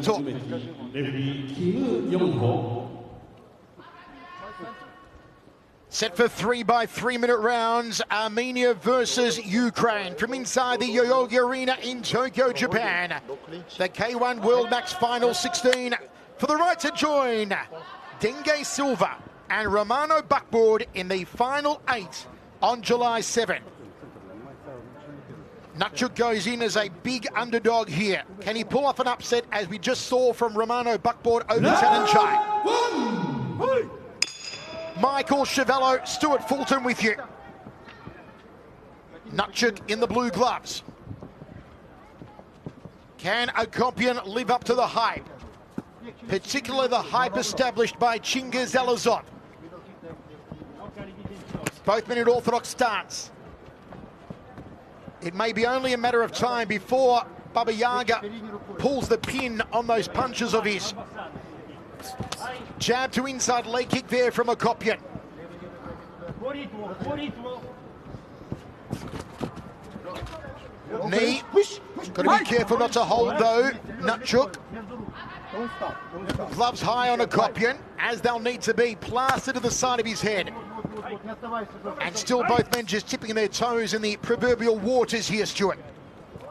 starto. Set for 3 by 3-minute rounds, Armenia versus Ukraine from inside the Yoyogi Arena in Tokyo, Japan. The K-1 World Max Final 16 for the right to join Denge Silva and Romano Buckboard in the final 8 on July 7. Hnatchuk goes in as a big underdog here. Can he pull off an upset as we just saw from Romano Buckboard over Talanchai? Michael Chevello, Stuart Fulton with you. Hnatchuk in the blue gloves. Can Akopian live up to the hype? Particularly the hype established by Chingiz Zalazov. Both men in orthodox stance. It may be only a matter of time before Baba Yaga pulls the pin on those punches of his. Jab to inside leg kick there from Akopian. Knee. Got to be careful not to hold though. Hnatchuk. Gloves high on Akopian, as they'll need to be, plastered to the side of his head. And still both men just tipping their toes in the proverbial waters here, Stuart.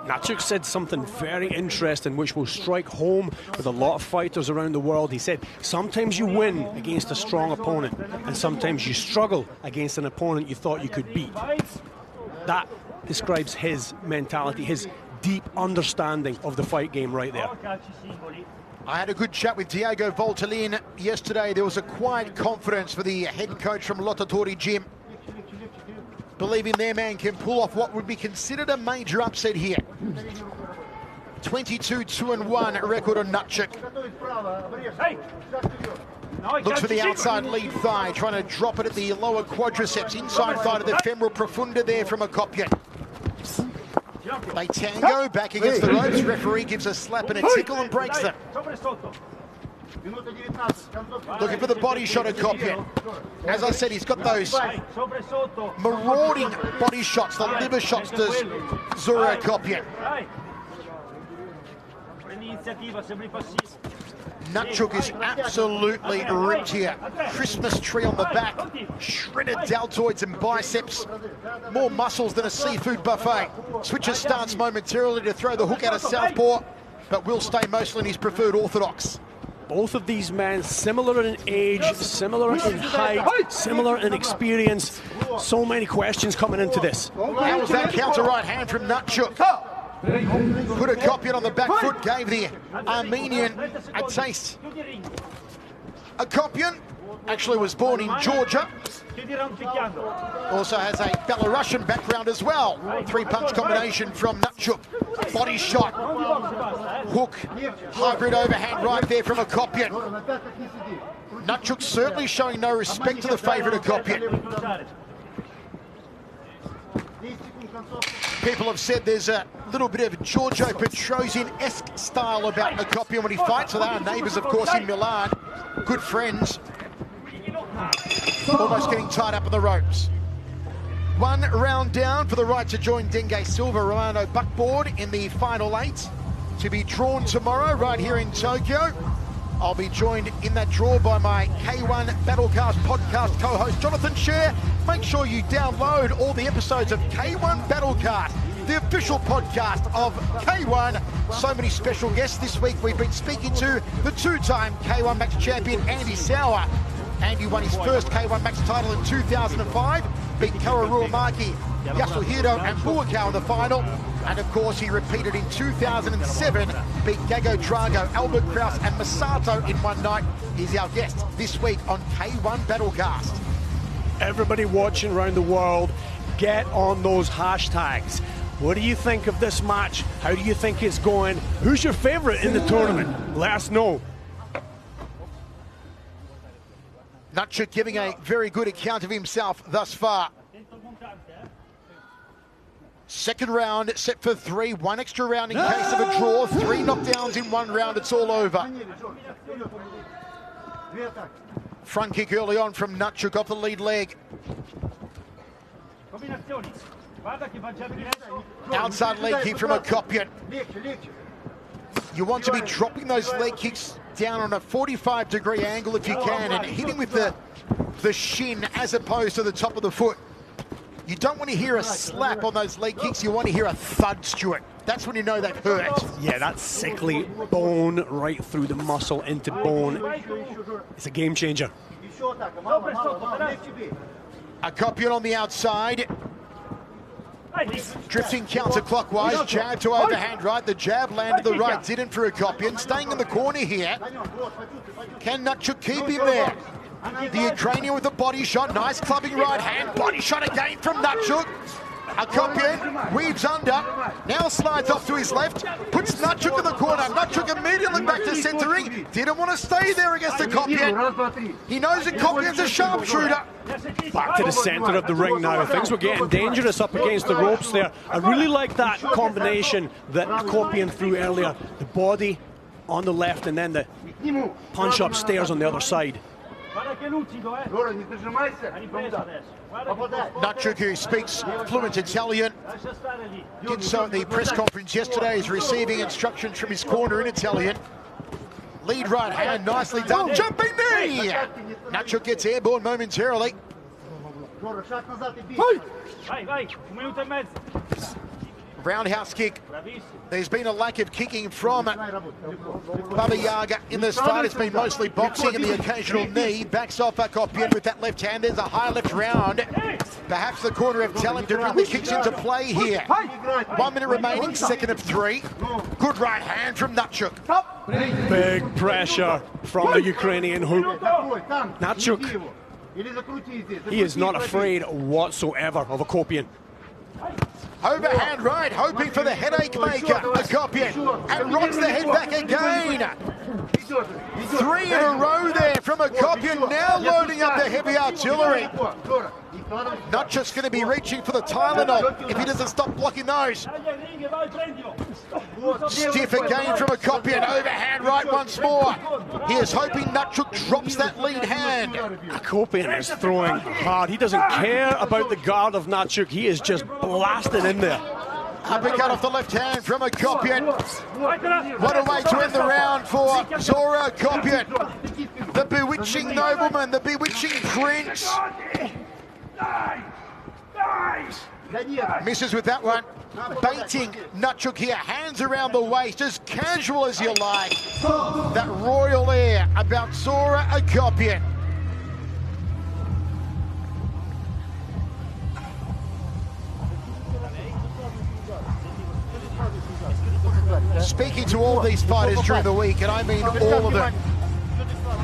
Hnatchuk said something very interesting which will strike home with a lot of fighters around the world. He said, sometimes you win against a strong opponent and sometimes you struggle against an opponent you thought you could beat. That describes his mentality, his deep understanding of the fight game right there. I had a good chat with Diego Voltalin yesterday. There was a quiet confidence for the head coach from Lottatori Gym, believing their man can pull off what would be considered a major upset here. 22-2-1 record on Hnatchuk. Looks for the outside lead thigh, trying to drop it at the lower quadriceps. Inside thigh to the femoral profunda there from Akopian. They tango back against the ropes. Referee gives a slap and a tickle and breaks them. Looking for the body shot of Akopian. As I said, he's got those marauding body shots, the liver shots to Zora Akopian. Hnatchuk is absolutely ripped here. Christmas tree on the back, shredded deltoids and biceps, more muscles than a seafood buffet. Switches stance momentarily to throw the hook out of southpaw, but will stay mostly in his preferred orthodox. Both of these men similar in age, similar in height, similar in experience. So many questions coming into this. How was that counter right hand from Hnatchuk? Put Akopian on the back foot, gave the Armenian a taste. Akopian actually was born in Georgia. Also has a Belarusian background as well. 3-punch combination from Hnatchuk. Body shot, hook, hybrid overhand right there from Akopian. Hnatchuk certainly showing no respect to the favourite Akopian. People have said there's a little bit of Giorgio Petrosian-esque style about Akopian when he fights. So they are neighbours, of course, in Milan. Good friends. Almost getting tied up in the ropes. 1 round down for the right to join Denge Silva, Romano Buckboard in the final 8. To be drawn tomorrow right here in Tokyo. I'll be joined in that draw by my K-1 Battlecast podcast co-host Jonathan Scher. Make sure you download all the episodes of K-1 Battlecast, the official podcast of K-1. So many special guests this week. We've been speaking to the 2-time K-1 Max champion Andy Sauer. Andy won his first K-1 Max title in 2005, beat Kara Ruamaki, Yasuhiro and Buakau in the final. And of course, he repeated in 2007, beat Gago Drago, Albert Kraus and Masato in one night. He's our guest this week on K-1 Battlecast. Everybody watching around the world, get on those hashtags. What do you think of this match? How do you think it's going? Who's your favorite in the tournament? Let us know. Hnatchuk giving a very good account of himself thus far. Second round set for 3, 1 extra round in case of a draw, 3 knockdowns in 1 round, it's all over. Front kick early on from Hnatchuk off the lead leg. Outside leg kick from Akopian. You want to be dropping those leg kicks down on a 45-degree angle if you can, and hitting with the shin as opposed to the top of the foot. You don't want to hear a slap on those leg kicks, you want to hear a thud, Stuart. That's when you know they've hurt. Yeah, that sickly bone right through the muscle into bone. It's a game changer. Akopian on the outside. Drifting counterclockwise, jab to overhand right. The jab landed the right, didn't for Akopian. Staying in the corner here. Can Hnatchuk keep him there? The Ukrainian with a body shot, nice clubbing right hand. Body shot again from Hnatchuk. Akopian weaves under, now slides off to his left, puts Hnatchuk in the corner. Hnatchuk immediately back to centering. Didn't want to stay there against Akopian. He knows Akopian's a sharpshooter. Back to the center of the ring now. Things were getting dangerous up against the ropes there. I really like that combination that Akopian threw earlier. The body on the left and then the punch upstairs on the other side. Hnatchuk, who speaks fluent Italian, did so at the press conference yesterday, is receiving instructions from his corner in Italian. Lead right hand, nicely done. Jumping knee! Hnatchuk gets airborne momentarily. Roundhouse kick. There's been a lack of kicking from Baba Yaga in this fight. It's been mostly boxing and the occasional knee. Backs off Akopian with that left hand. There's a high left round. Perhaps the corner of talent to bring the kicks into play here. 1 minute remaining, second of 3. Good right hand from Hnatchuk. Big pressure from the Ukrainian hoop. Hnatchuk, he is not afraid whatsoever of Akopian. Overhand right, hoping for the headache maker, Akopian, and rocks the head back again. 3 in a row there from Akopian, now loading up the heavy artillery. Hnatchuk's going to be reaching for the Tylenol if he doesn't stop blocking those. Stiff again from Akopian, overhand right once more. He is hoping Hnatchuk drops that lead hand. Akopian is throwing hard. He doesn't care about the guard of Hnatchuk. He is just blasting in there. Uppercut off the left hand from Akopian. What a way to end the round for Zora Akopian. The bewitching nobleman, the bewitching prince. Misses with that one. Baiting Hnatchuk here, hands around the waist, as casual as you like. That royal air about Zora Akopian. Speaking to all these fighters during the week, and I mean all of them,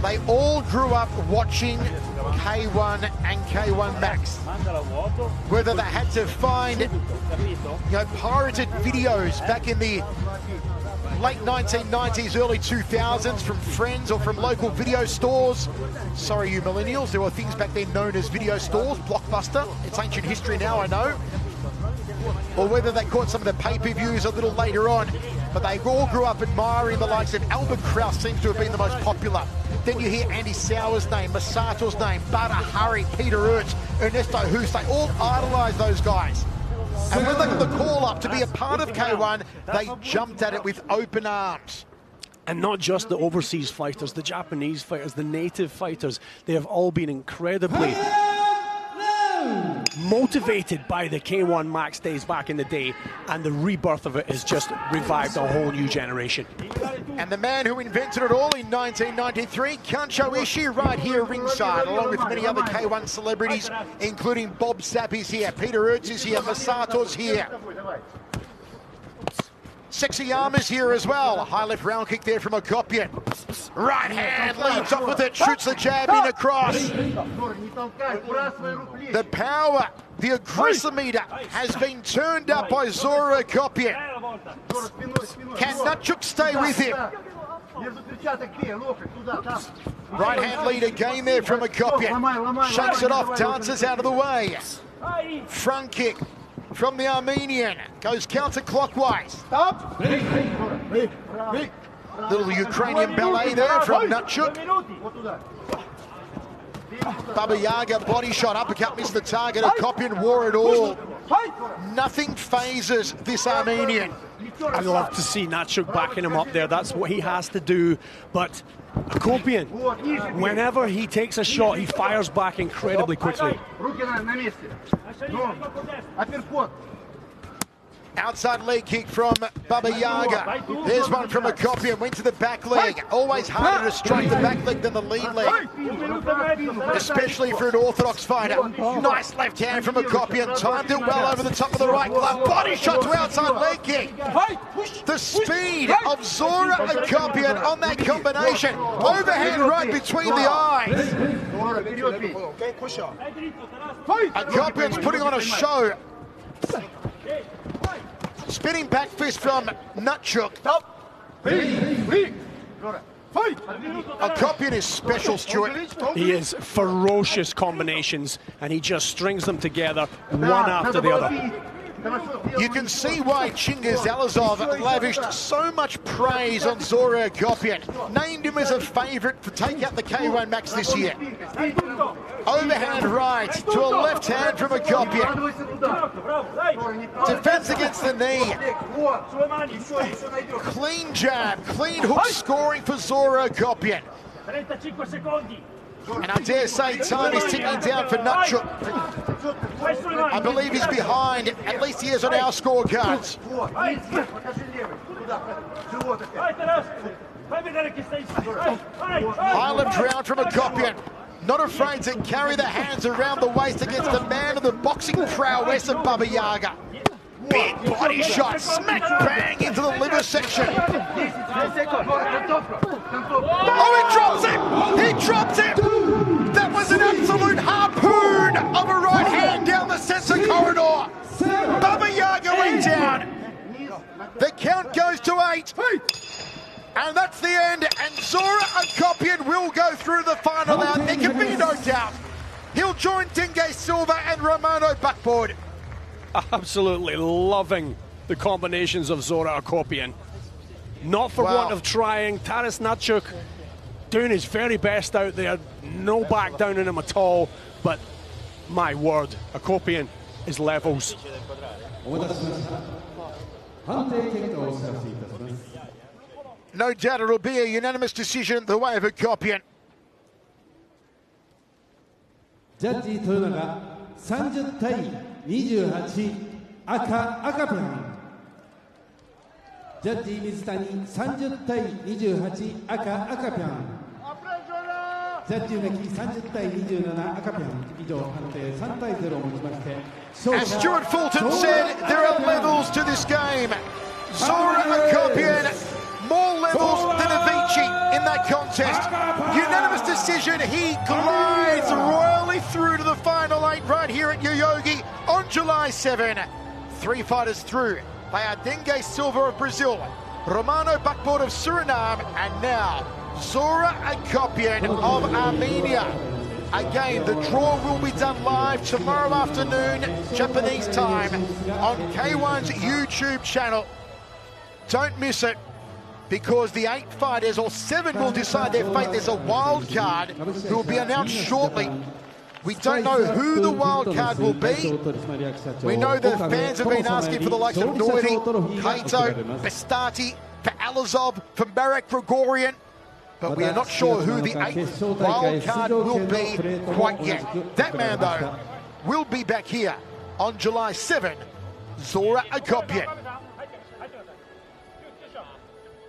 they all grew up watching K-1 and K-1 Max. Whether they had to find, pirated videos back in the late 1990s, early 2000s from friends or from local video stores. Sorry, you millennials, there were things back then known as video stores, Blockbuster. It's ancient history now, I know. Or whether they caught some of the pay-per-views a little later on. But they all grew up admiring the likes of Albert Kraus, seems to have been the most popular. Then you hear Andy Sauer's name, Masato's name, Bada Hari, Peter Ertz, Ernesto Hoost. They all idolize those guys. And when they got the call up to be a part of K-1, they jumped at it with open arms. And not just the overseas fighters, the Japanese fighters, the native fighters, they have all been incredibly motivated by the K-1 Max days back in the day, and the rebirth of it has just revived a whole new generation. And the man who invented it all in 1993, Kancho Ishii, right here ringside, along with many other K-1 celebrities, including Bob Sapp is here, Peter Ertz is here, Masato's here. Sexyama's here as well. A high left round kick there from Akopian. Right hand leads off with it, shoots the jab in across. The power, the aggressor meter has been turned up by Zora Akopian. Can Hnatchuk stay with him? Right hand lead again there from Akopian. Shakes it off, dances out of the way. Front kick from the Armenian, goes counterclockwise. Up. Little Ukrainian ballet there from Hnatchuk. Baba Yaga body shot, uppercut missed the target. Akopian wore it all. Nothing phases this Armenian. I'd love to see Hnatchuk backing him up there. That's what he has to do. But Akopian, whenever he takes a shot, he fires back incredibly quickly. Outside leg kick from Baba Yaga. There's one from Akopian, went to the back leg. Always harder to strike the back leg than the lead leg, especially for an orthodox fighter. Nice left hand from Akopian, timed it well over the top of the right glove. Body shot to outside leg kick. The speed of Zora Akopian on that combination. Overhand right between the eyes. Akopian's putting on a show. Spinning back fist from Hnatchuk. Akopian is special, Stuart. He is ferocious combinations, and he just strings them together one after the other. You can see why Chingiz Alazov lavished so much praise on Zora Akopian. Named him as a favourite to take out the K-1 Max this year. Overhand right to a left hand from Akopian. Defense against the knee. Clean jab, clean hook scoring for Zora Akopian. And I dare say time is ticking down for Hnatchuk. I believe he's behind, at least he is on our scorecards. Highland round from Akopian. Not afraid to carry the hands around the waist against a man of the boxing prowess of Baba Yaga. Big body shot, smack bang into the liver section. Oh, he drops him! He drops him! That was an absolute harpoon of a right hand down the center corridor. Baba Yaga went down. The count goes to 8. And that's the end. And Zora Akopian will go through the final out. There can be no doubt. He'll join Dinge Silva and Romano Buckboard. Absolutely loving the combinations of Zora Akopian. Not for want of trying. Taras Hnatchuk doing his very best out there. No back down in him at all. But my word, Akopian is levels. No doubt it'll be a unanimous decision the way of Akopian. Judge 30対28赤アカピャンジャッジ水谷30対28赤アカピャンジャッジ梅木30対27赤ピャン以上判定3対0をもちまして As Stuart Fulton said, there are levels to this game. Zora Akopian, more levels than Avicii in that contest. Unanimous decision, he glides royally through to the final 8 right here at Yoyogi on July 7. 3 fighters through. They are Dinge Silva of Brazil, Romano Buckboard of Suriname, and now Zora Akopian of Armenia. Again, the draw will be done live tomorrow afternoon, Japanese time, on K1's YouTube channel. Don't miss it, because the 8 fighters, or 7, will decide their fate. There's a wild card who will be announced shortly. We don't know who the wild card will be. We know the fans have been asking for the likes of Noiri, Kaito, Bestati, for Alazov, for Marek Grigorian. But we are not sure who the 8th wild card will be quite yet. That man, though, will be back here on July 7, Zora Akopian.